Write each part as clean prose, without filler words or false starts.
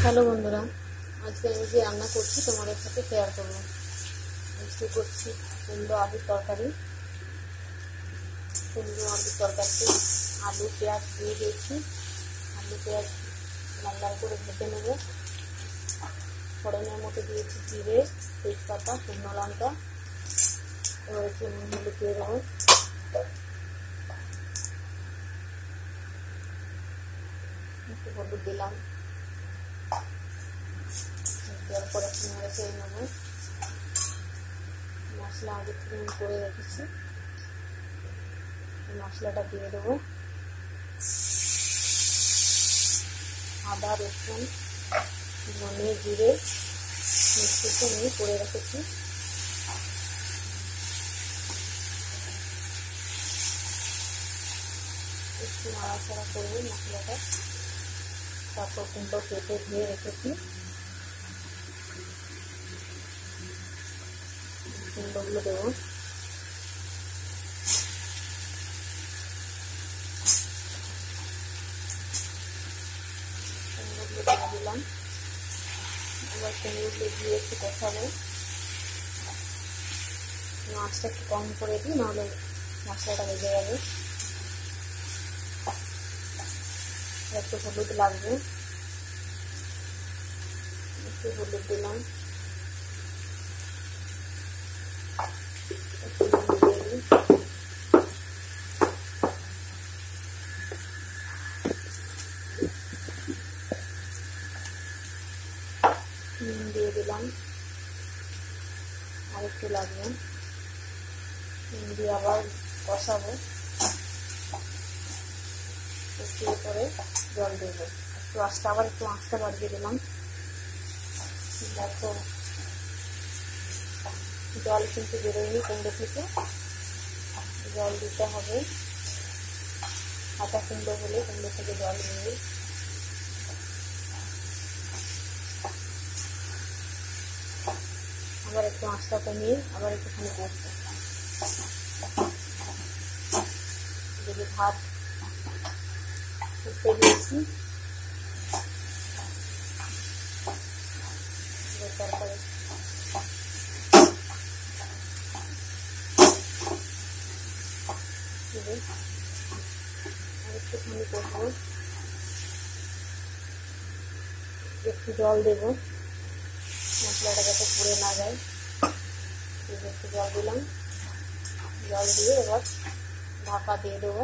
Hello বন্ধুরা, আজকে আমি যে রান্না করছি তোমাদের সাথে শেয়ার করবো। আজকে করছি কুমড়ো আলুর তরকারি। কুমড়ো আলুর তরকারিতে আলু পেঁয়াজ দিয়ে দিয়েছি। আলু পেঁয়াজ লাল লাল করে ভেজে নেবো। ফোড়নের মতো দিয়েছি জিরে, তেজপাতা, শুকনো লঙ্কা। এবার একটু নুন হলুদ দিয়ে দেবো। একটু হলুদ দিলাম, দেওয়ার পরে একটু নেড়ে চেড়ে নেবো। মশলা আগে থেকে করে রেখেছি, মশলাটা দিয়ে দেবো। আদা, রসুন, ধনে, জিরে মিক্সিতে আমি করে রেখেছি। একটু নাড়াচাড়া করবো মশলাটা। তারপর কুমড়ো কেটে ধুয়ে রেখেছি, কুমড়োগুলো দেবো। কুমড়োগুলো দিয়ে দিলাম। এবার কুমড়োগুলো দিয়ে একটু কষাবো। মাছটা একটু কম করে দিই, নাহলে মশলাটা বেজে যাবে। একটু হলুদ লাগবে, একটু হলুদ দিলাম। একটু নুন দিয়ে দিই। নুন দিয়ে দিলাম, আর একটু লাগবে। নুন দিয়ে আবার কষাবো। একটু করে জল দেবো। আবার একটু আঁচটা বাড়িয়ে দিলাম। দেখো, জল কিন্তু বেরোয়নি কুমড়ো থেকে, জল দিতে হবে। কাঁচা কুমড়ো হলে কুমড়ো থেকে জল বেরোয়। আবার একটু আঁচটা কমিয়ে আবার একটুখানি করতে যদি ভাত উঠতে দিয়েছি। তারপরে আর একটুখানি করবো, একটু জল দেবো মশলাটা যাতে পুড়ে না যায়। একটু জল দিলাম, জল দিয়ে এবার ঢাকা দিয়ে দেবো।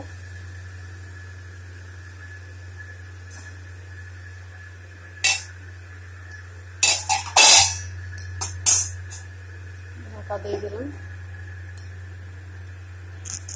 ঢাকা দিয়ে দিলাম।